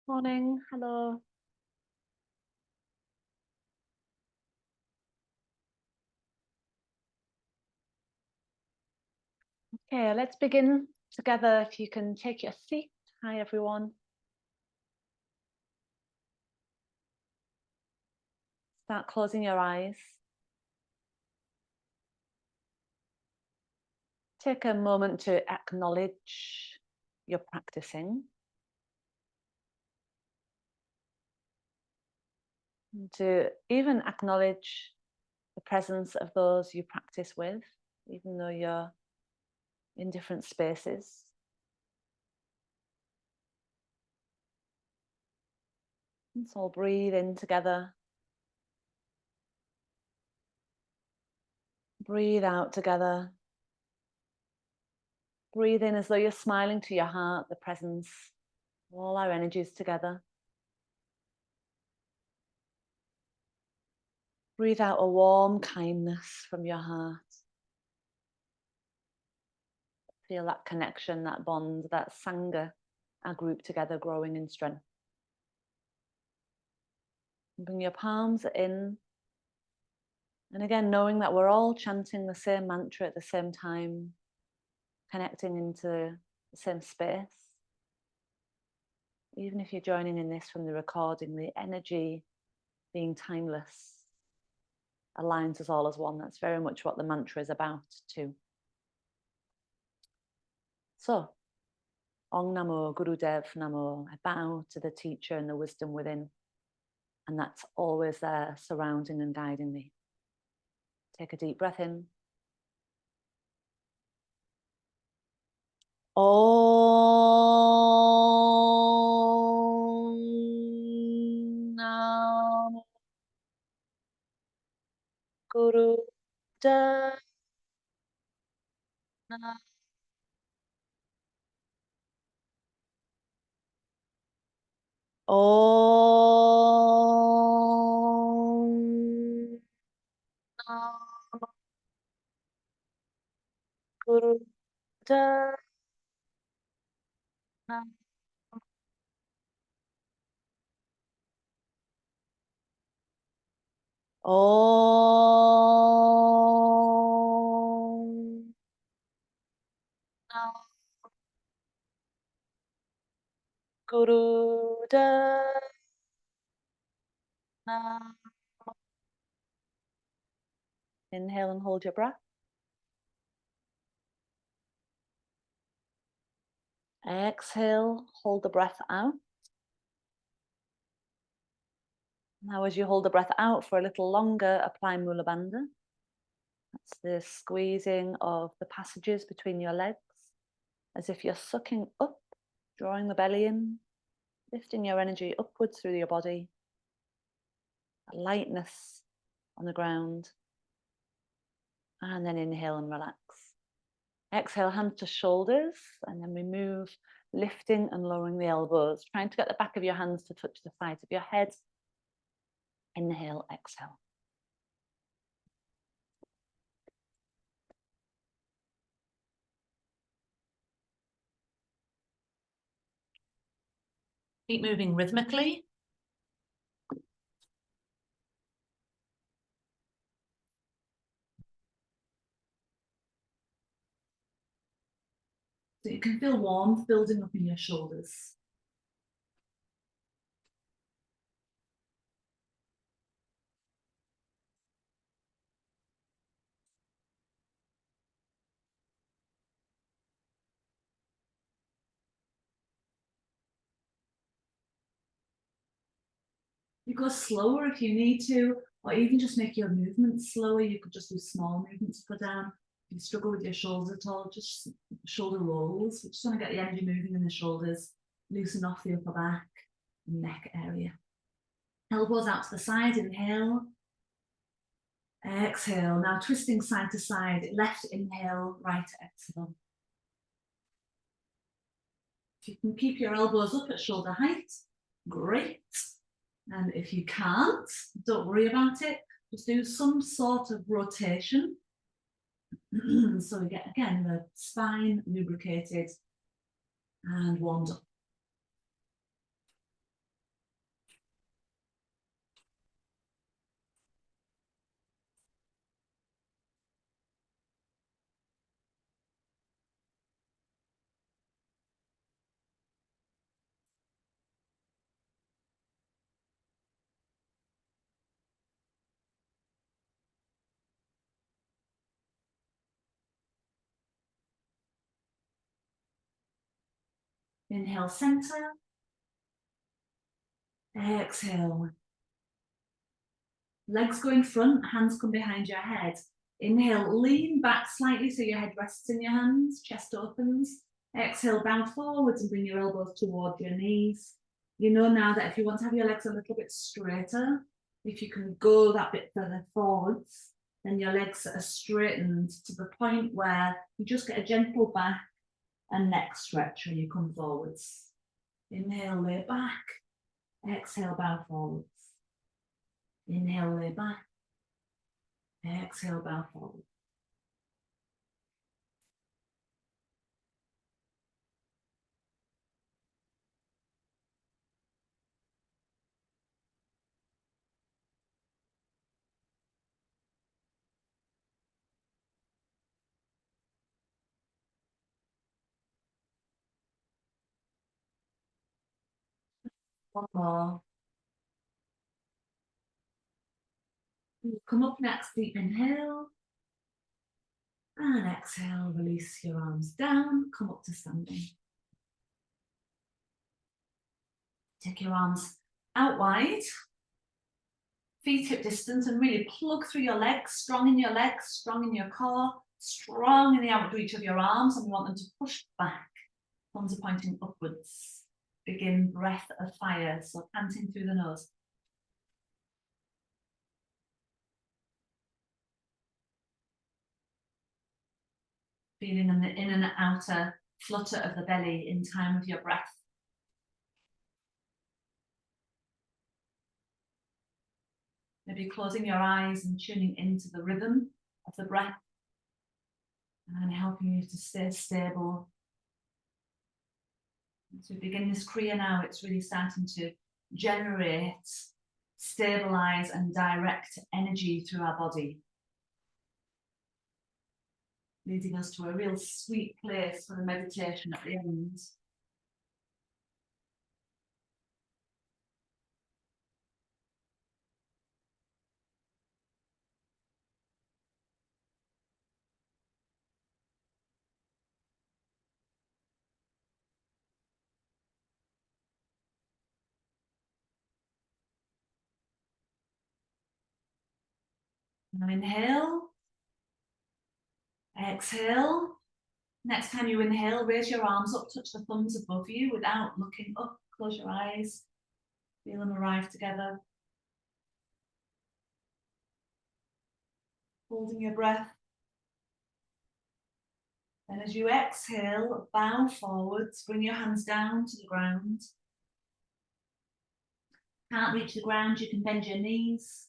Morning, hello. Okay, let's begin together. If you can take your seat. Hi, everyone. Start closing your eyes. Take a moment to acknowledge your practicing, and to even acknowledge the presence of those you practice with, even though you're in different spaces. Let's all breathe in together. Breathe out together. Breathe in as though you're smiling to your heart, the presence of all our energies together. Breathe out a warm kindness from your heart. Feel that connection, that bond, that sangha, our group together growing in strength. And bring your palms in. And again, knowing that we're all chanting the same mantra at the same time, connecting into the same space. Even if you're joining in this from the recording, the energy being timeless aligns us all as one. That's very much what the mantra is about too. So, Ong Namo Gurudev Namo. I bow to the teacher and the wisdom within. And that's always there, surrounding and guiding me. Take a deep breath in. Om Namo Gurudev Namo. Om Namo Gurudev Namo. Om Namo Gurudev Namo. Inhale and hold your breath. Exhale, hold the breath out. Now, as you hold the breath out for a little longer, apply Mula Bandha. That's the squeezing of the passages between your legs, as if you're sucking up, drawing the belly in, lifting your energy upwards through your body, a lightness on the ground. And then inhale and relax. Exhale, hands to shoulders, and then we move, lifting and lowering the elbows, trying to get the back of your hands to touch the sides of your head. Inhale, exhale. Keep moving rhythmically. So you can feel warmth building up in your shoulders. You go slower if you need to, or even just make your movements slower. You could just do small movements up or down. If you struggle with your shoulders at all, just shoulder rolls. We just want to get the energy moving in the shoulders, loosen off the upper back and neck area. Elbows out to the side, inhale. Exhale, now twisting side to side, left inhale, right exhale. If you can keep your elbows up at shoulder height, great. And if you can't, don't worry about it. Just do some sort of rotation. So we get, again, the spine lubricated and warmed up. Inhale, center. Exhale. Legs go in front, hands come behind your head. Inhale, lean back slightly so your head rests in your hands, chest opens. Exhale, bow forwards and bring your elbows towards your knees. You know now that if you want to have your legs a little bit straighter, if you can go that bit further forwards, then your legs are straightened to the point where you just get a gentle back and neck stretch when you come forwards. Inhale, lay back. Exhale, bow forwards. Inhale, lay back. Exhale, bow forward. One more. Come up next, deep inhale. And exhale, release your arms down, come up to standing. Take your arms out wide, feet hip distance, and really plug through your legs, strong in your core, strong in the outward reach of your arms, and we want them to push back. Thumbs are pointing upwards. Begin breath of fire, so panting through the nose. Feeling in the in and outer flutter of the belly in time with your breath. Maybe closing your eyes and tuning into the rhythm of the breath and helping you to stay stable. As we begin this Kriya now, it's really starting to generate, stabilize and direct energy through our body, leading us to a real sweet place for the meditation at the end. Now inhale, exhale. Next time you inhale, raise your arms up, touch the thumbs above you without looking up. Close your eyes, feel them arrive together. Holding your breath. And as you exhale, bow forwards, bring your hands down to the ground. Can't reach the ground, you can bend your knees.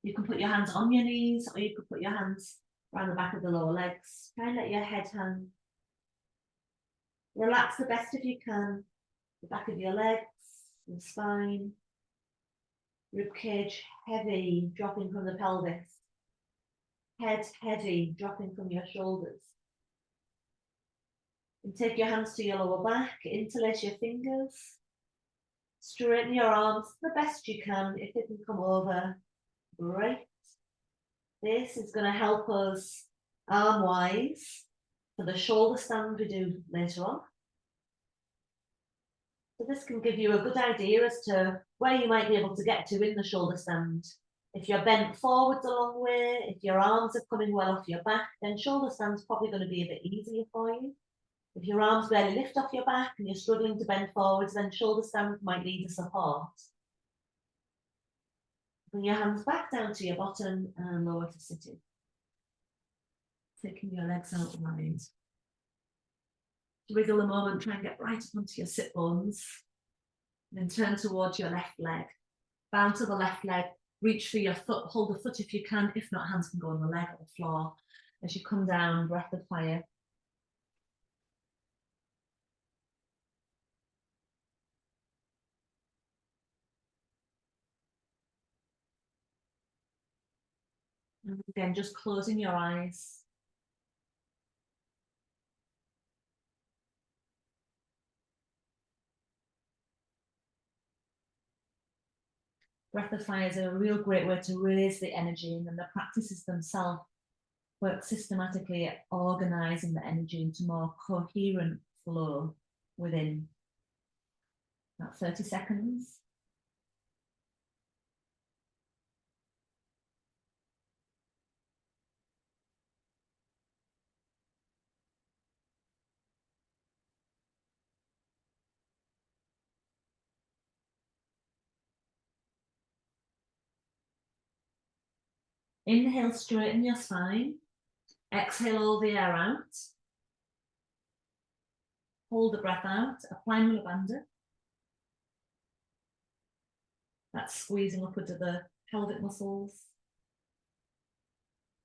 You can put your hands on your knees, or you can put your hands around the back of the lower legs. Try and let your head hang. Relax the best if you can. The back of your legs, the spine. Rib cage heavy, dropping from the pelvis. Head heavy, dropping from your shoulders. And take your hands to your lower back, interlace your fingers. Straighten your arms the best you can. If they can come over, great. This is going to help us arm-wise for the shoulder stand we do later on. So this can give you a good idea as to where you might be able to get to in the shoulder stand. If you're bent forwards a long way, if your arms are coming well off your back, then shoulder stand's probably going to be a bit easier for you. If your arms barely lift off your back and you're struggling to bend forwards, then shoulder stand might need a support. Bring your hands back down to your bottom and lower to sitting. Taking your legs out wide. Wiggle a moment, try and get right up onto your sit bones. Then turn towards your left leg. Bow to the left leg, reach for your foot, hold the foot if you can. If not, hands can go on the leg or the floor. As you come down, breath of fire. And again, just closing your eyes. Breath of fire is a real great way to raise the energy, and then the practices themselves work systematically at organizing the energy into more coherent flow within. About 30 seconds. Inhale, straighten your spine. Exhale all the air out. Hold the breath out. Apply Mula Bandha. That's squeezing upwards of the pelvic muscles.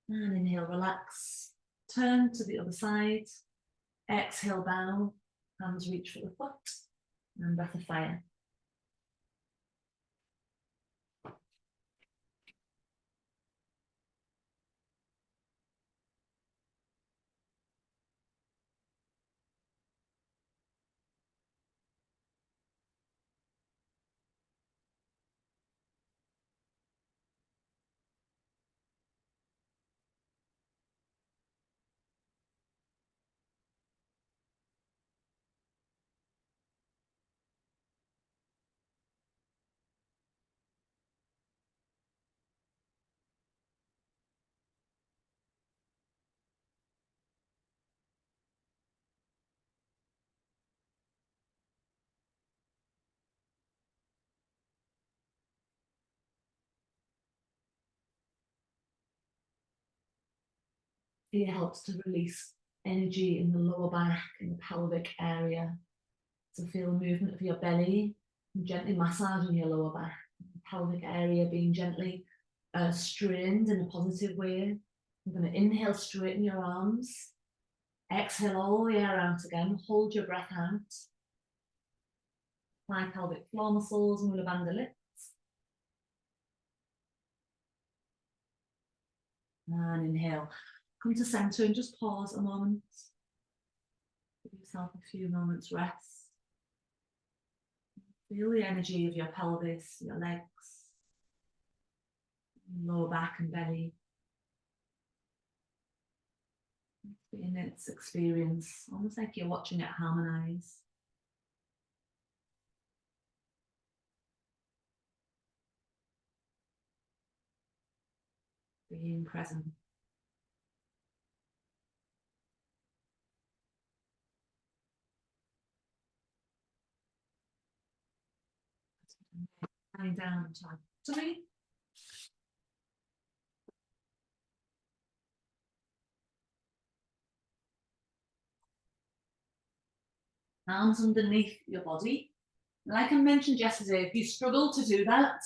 And inhale, relax. Turn to the other side. Exhale, bow. Hands reach for the foot. And breath of fire. It helps to release energy in the lower back and the pelvic area. So feel the movement of your belly and gently massaging your lower back, the pelvic area being gently strained in a positive way. I'm going to inhale, straighten your arms. Exhale all the air out again. Hold your breath out. Apply pelvic floor muscles, Mula Bandha lifts. And inhale. Come to center and just pause a moment. Give yourself a few moments rest. Feel the energy of your pelvis, your legs, lower back and belly. In its experience, almost like you're watching it harmonize. Being present. Lying down to tummy. Arms underneath your body. Like I mentioned yesterday, if you struggle to do that,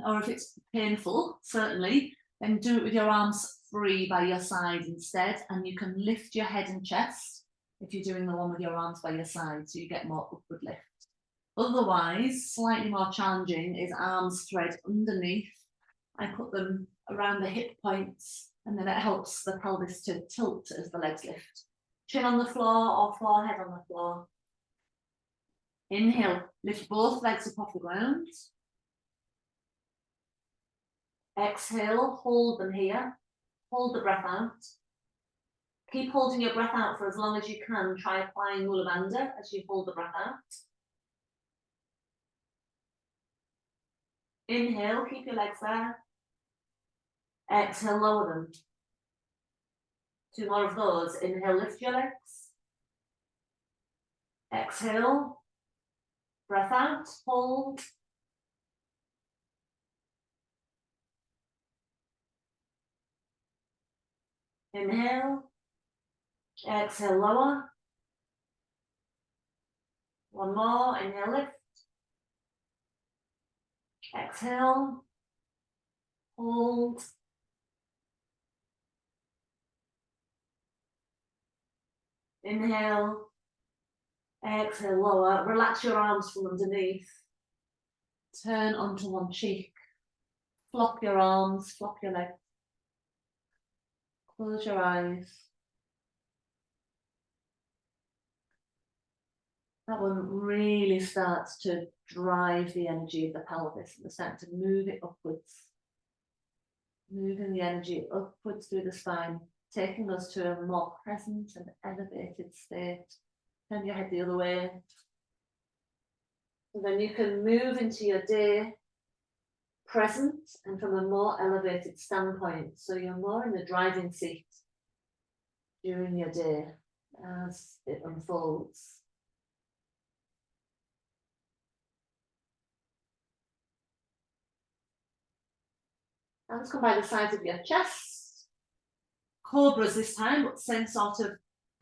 or if it's painful, certainly, then do it with your arms free by your side instead, and you can lift your head and chest if you're doing the one with your arms by your side, so you get more upward lift. Otherwise, slightly more challenging is arms thread underneath. I put them around the hip points, and then it helps the pelvis to tilt as the legs lift. Chin on the floor or forehead on the floor. Inhale, lift both legs up off the ground. Exhale, hold them here. Hold the breath out. Keep holding your breath out for as long as you can. Try applying Mula Bandha as you hold the breath out. Inhale, keep your legs there. Exhale, lower them. 2 more of those. Inhale, lift your legs. Exhale. Breath out, hold. Inhale. Exhale, lower. 1 more. Inhale, lift. Exhale. Hold. Inhale. Exhale, lower. Relax your arms from underneath. Turn onto one cheek. Flop your arms, flop your legs. Close your eyes. That one really starts to drive the energy of the pelvis and start to move it upwards. Moving the energy upwards through the spine, taking us to a more present and elevated state. Turn your head the other way. And then you can move into your day present and from a more elevated standpoint. So you're more in the driving seat during your day as it unfolds. Hands come by the sides of your chest. Cobras this time, but same sort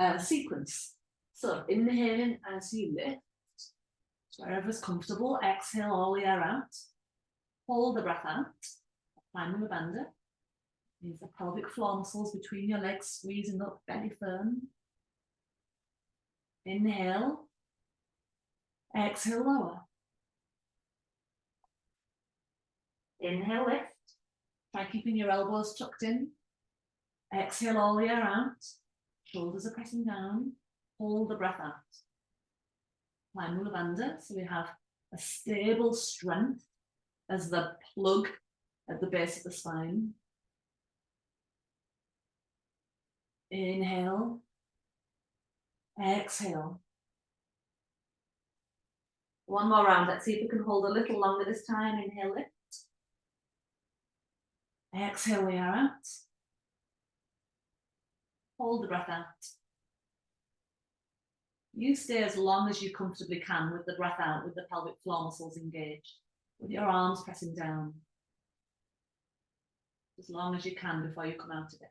of sequence. So inhaling as you lift, wherever's comfortable. Exhale all the air out. Hold the breath out. Apply Mula Bandha. Use the pelvic floor muscles between your legs, squeezing up, belly firm. Inhale. Exhale, lower. Inhale, lift. Try keeping your elbows tucked in. Exhale all the air out. Shoulders are pressing down. Hold the breath out. Apply Mula Bandha, so we have a stable strength as the plug at the base of the spine. Inhale. Exhale. One more round. Let's see if we can hold a little longer this time. Inhale, lift. Exhale the air out. Hold the breath out. You stay as long as you comfortably can with the breath out, with the pelvic floor muscles engaged, with your arms pressing down. As long as you can before you come out of it.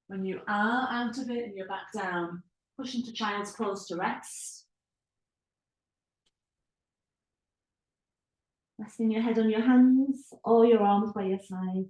When you are out of it and you're back down, push into child's pose to rest. Resting your head on your hands or your arms by your side.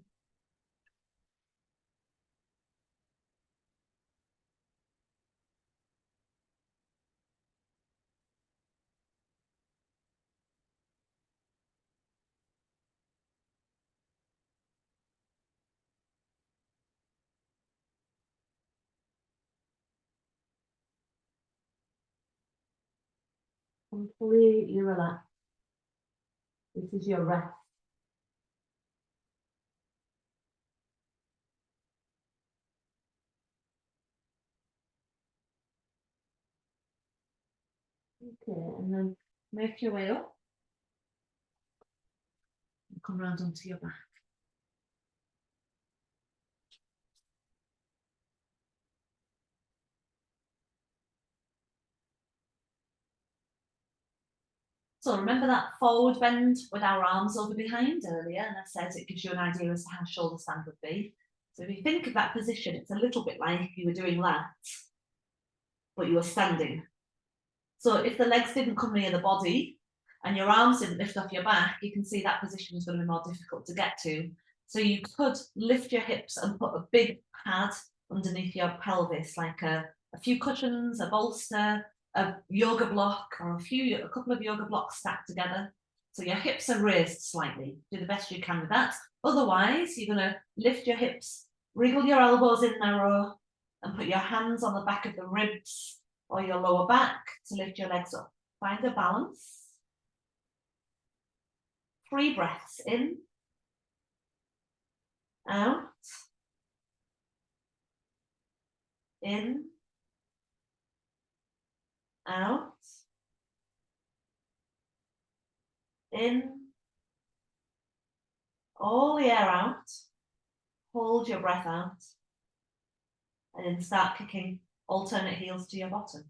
Completely relax. This is your rest. Okay, and then make your way up. And come round onto your back. So remember that forward bend with our arms over behind earlier, and I said it gives you an idea as to how shoulder stand would be. So if you think of that position, it's a little bit like you were doing that, but you were standing. So if the legs didn't come near the body and your arms didn't lift off your back, you can see that position is going to be more difficult to get to. So you could lift your hips and put a big pad underneath your pelvis, like a few cushions, a bolster, a yoga block, or a couple of yoga blocks stacked together. So your hips are raised slightly. Do the best you can with that. Otherwise, you're going to lift your hips, wriggle your elbows in narrow, and put your hands on the back of the ribs or your lower back to lift your legs up. Find a balance. 3 breaths in, out, in, out, in, all the air out. Hold your breath out, and then start kicking alternate heels to your bottom.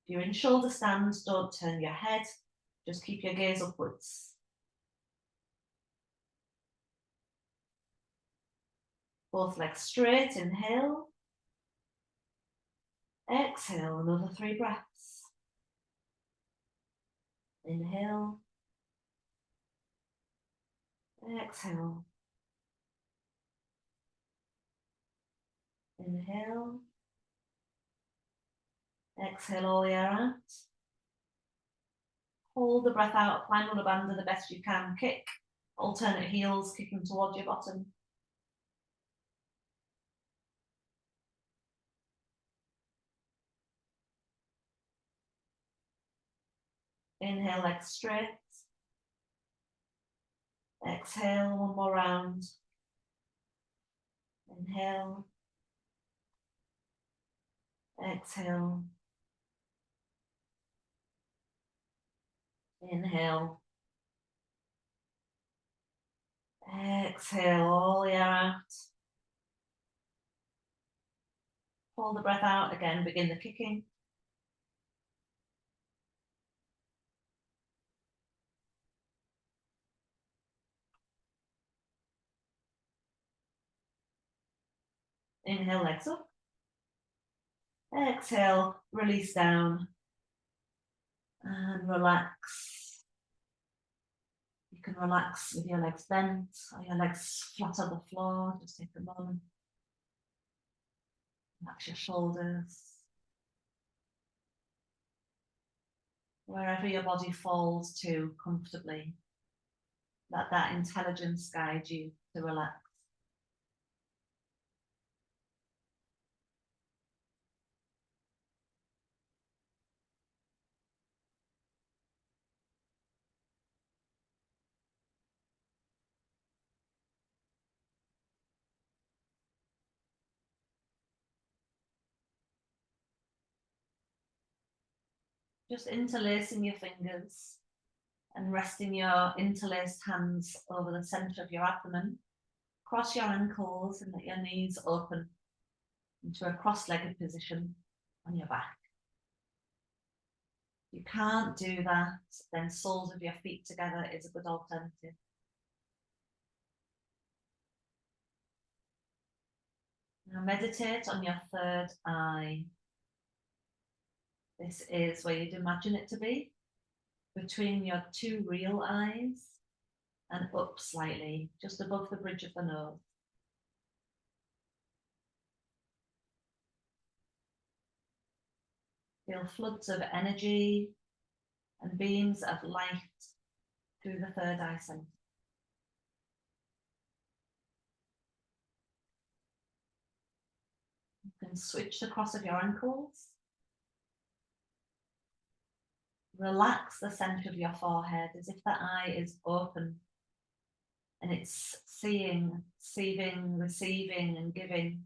If you're in shoulder stand, don't turn your head, just keep your gaze upwards. Both legs straight, inhale. Exhale, another 3 breaths. Inhale. Exhale. Inhale. Exhale all the air out. Hold the breath out, apply Mula Bandha the best you can. Kick, alternate heels, kicking towards your bottom. Inhale, legs straight. Exhale, one more round. Inhale. Exhale. Inhale. Exhale all the air out. Hold the breath out again, begin the kicking. Inhale, legs up. Exhale, release down. And relax. You can relax with your legs bent or your legs flat on the floor. Just take a moment. Relax your shoulders. Wherever your body falls to comfortably, let that intelligence guide you to relax. Just interlacing your fingers and resting your interlaced hands over the center of your abdomen. Cross your ankles and let your knees open into a cross-legged position on your back. If you can't do that, then soles of your feet together is a good alternative. Now meditate on your third eye. This is where you'd imagine it to be, between your two real eyes and up slightly, just above the bridge of the nose. Feel floods of energy and beams of light through the third eye center. You can switch the cross of your ankles. Relax the center of your forehead as if the eye is open and it's seeing, receiving, receiving and giving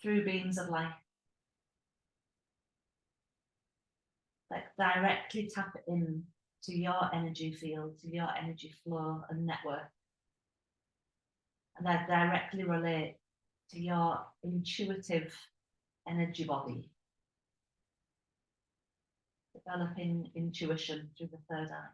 through beams of light. Like directly tap in to your energy field, to your energy flow and network. And that directly relate to your intuitive energy body. Developing intuition through the third eye.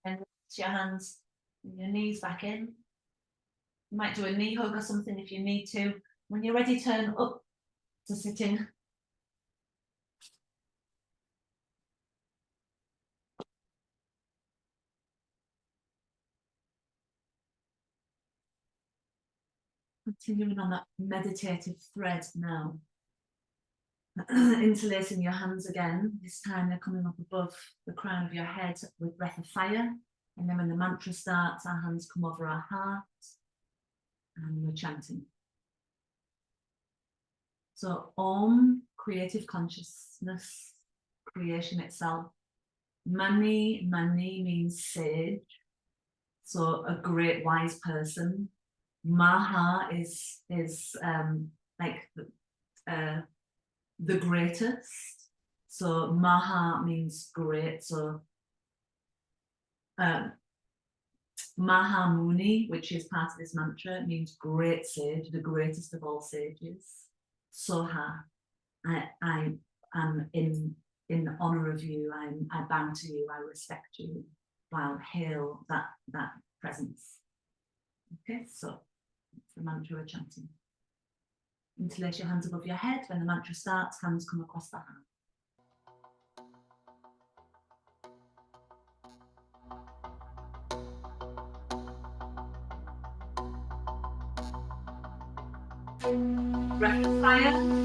And rest your hands and your knees back in. You might do a knee hug or something if you need to. When you're ready, turn up to sitting. Continuing on that meditative thread now. Interlacing your hands again. This time they're coming up above the crown of your head with breath of fire. And then when the mantra starts, our hands come over our heart and we're chanting. So Om, creative consciousness, creation itself. Mani, Mani means sage. So a great wise person. Maha is like the greatest. So Maha means great. So Maha Muni, which is part of this mantra, means great sage, the greatest of all sages. Soha, I am in honor of you. I bow to you. I respect you. I'll hail that presence. Okay, so that's the mantra we're chanting. Interlace your hands above your head. When the mantra starts, hands come across the heart. Breath of fire.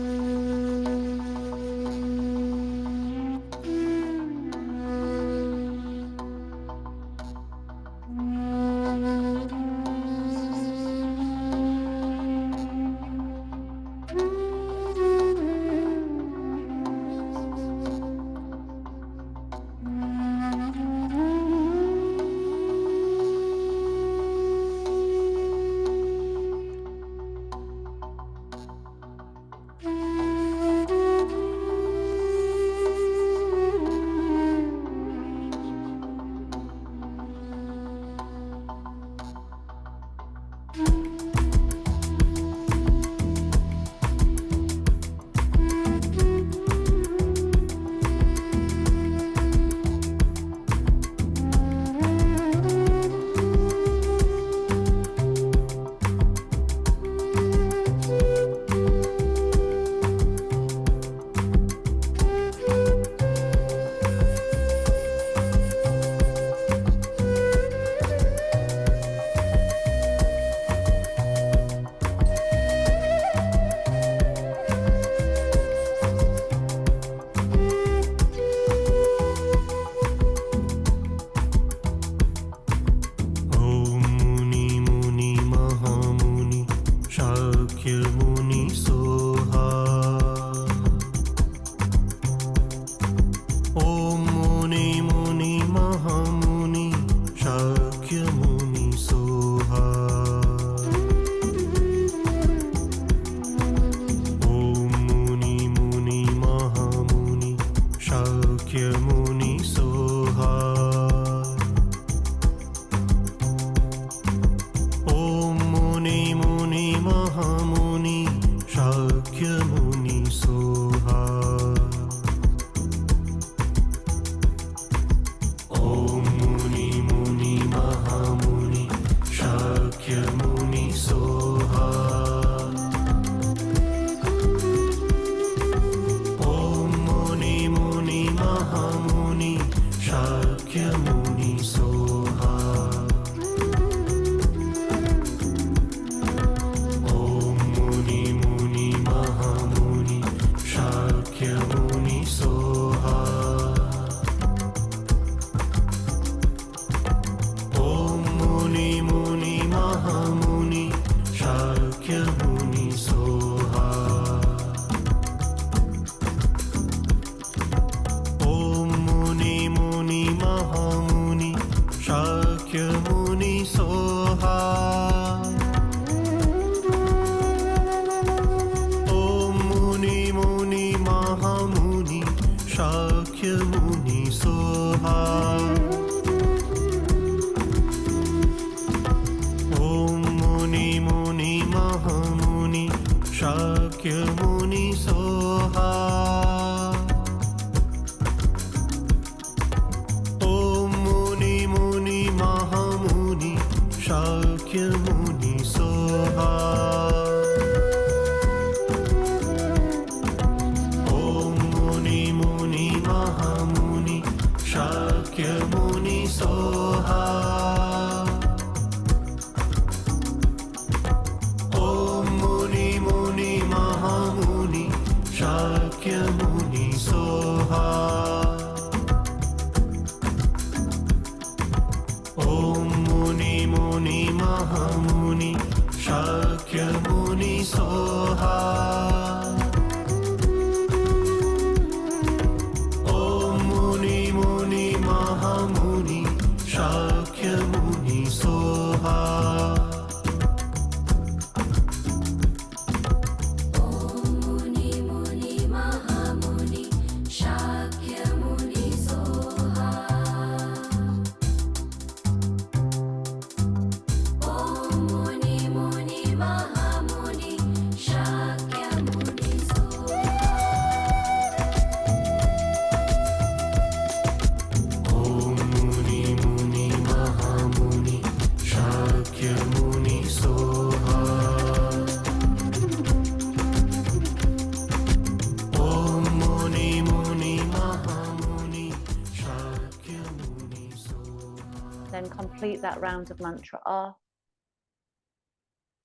Then complete that round of mantra off.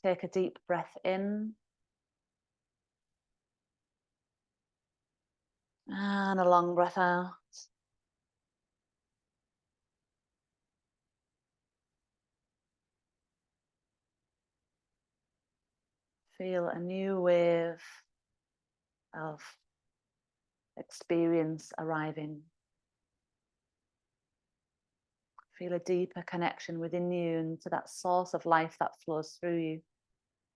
Take a deep breath in And a long breath out. Feel a new wave of experience arriving. Feel a deeper connection within you and to that source of life that flows through you.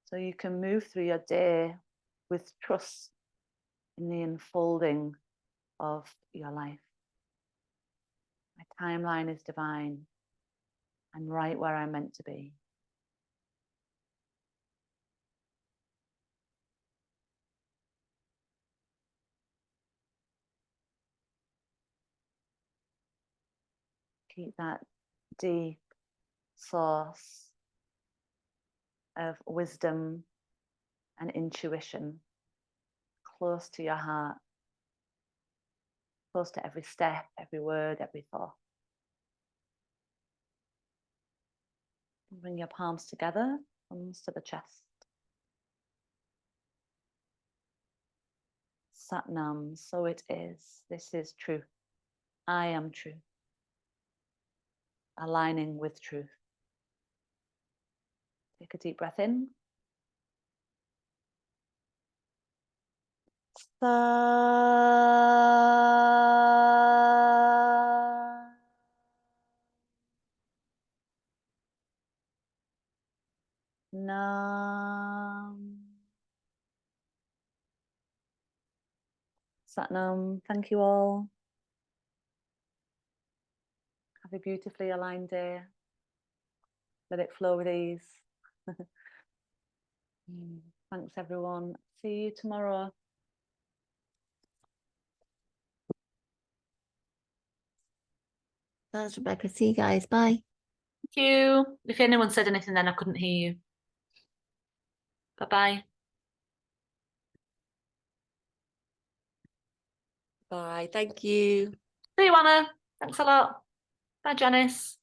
So you can move through your day with trust in the unfolding of your life. My timeline is divine. I'm right where I'm meant to be. Keep that deep source of wisdom and intuition close to your heart, close to every step, every word, every thought. Bring your palms together, thumbs to the chest. Satnam, so it is. This is truth. I am truth. Aligning with truth. Take a deep breath in. Sa Nam. Satnam, thank you all. Have a beautifully aligned day. Let it flow with ease. Thanks everyone. See you tomorrow. Thanks, Rebecca. See you guys. Bye. Thank you. If anyone said anything then I couldn't hear you. Bye-bye. Bye. Thank you. See you, Anna. Thanks a lot. Bye, Janice.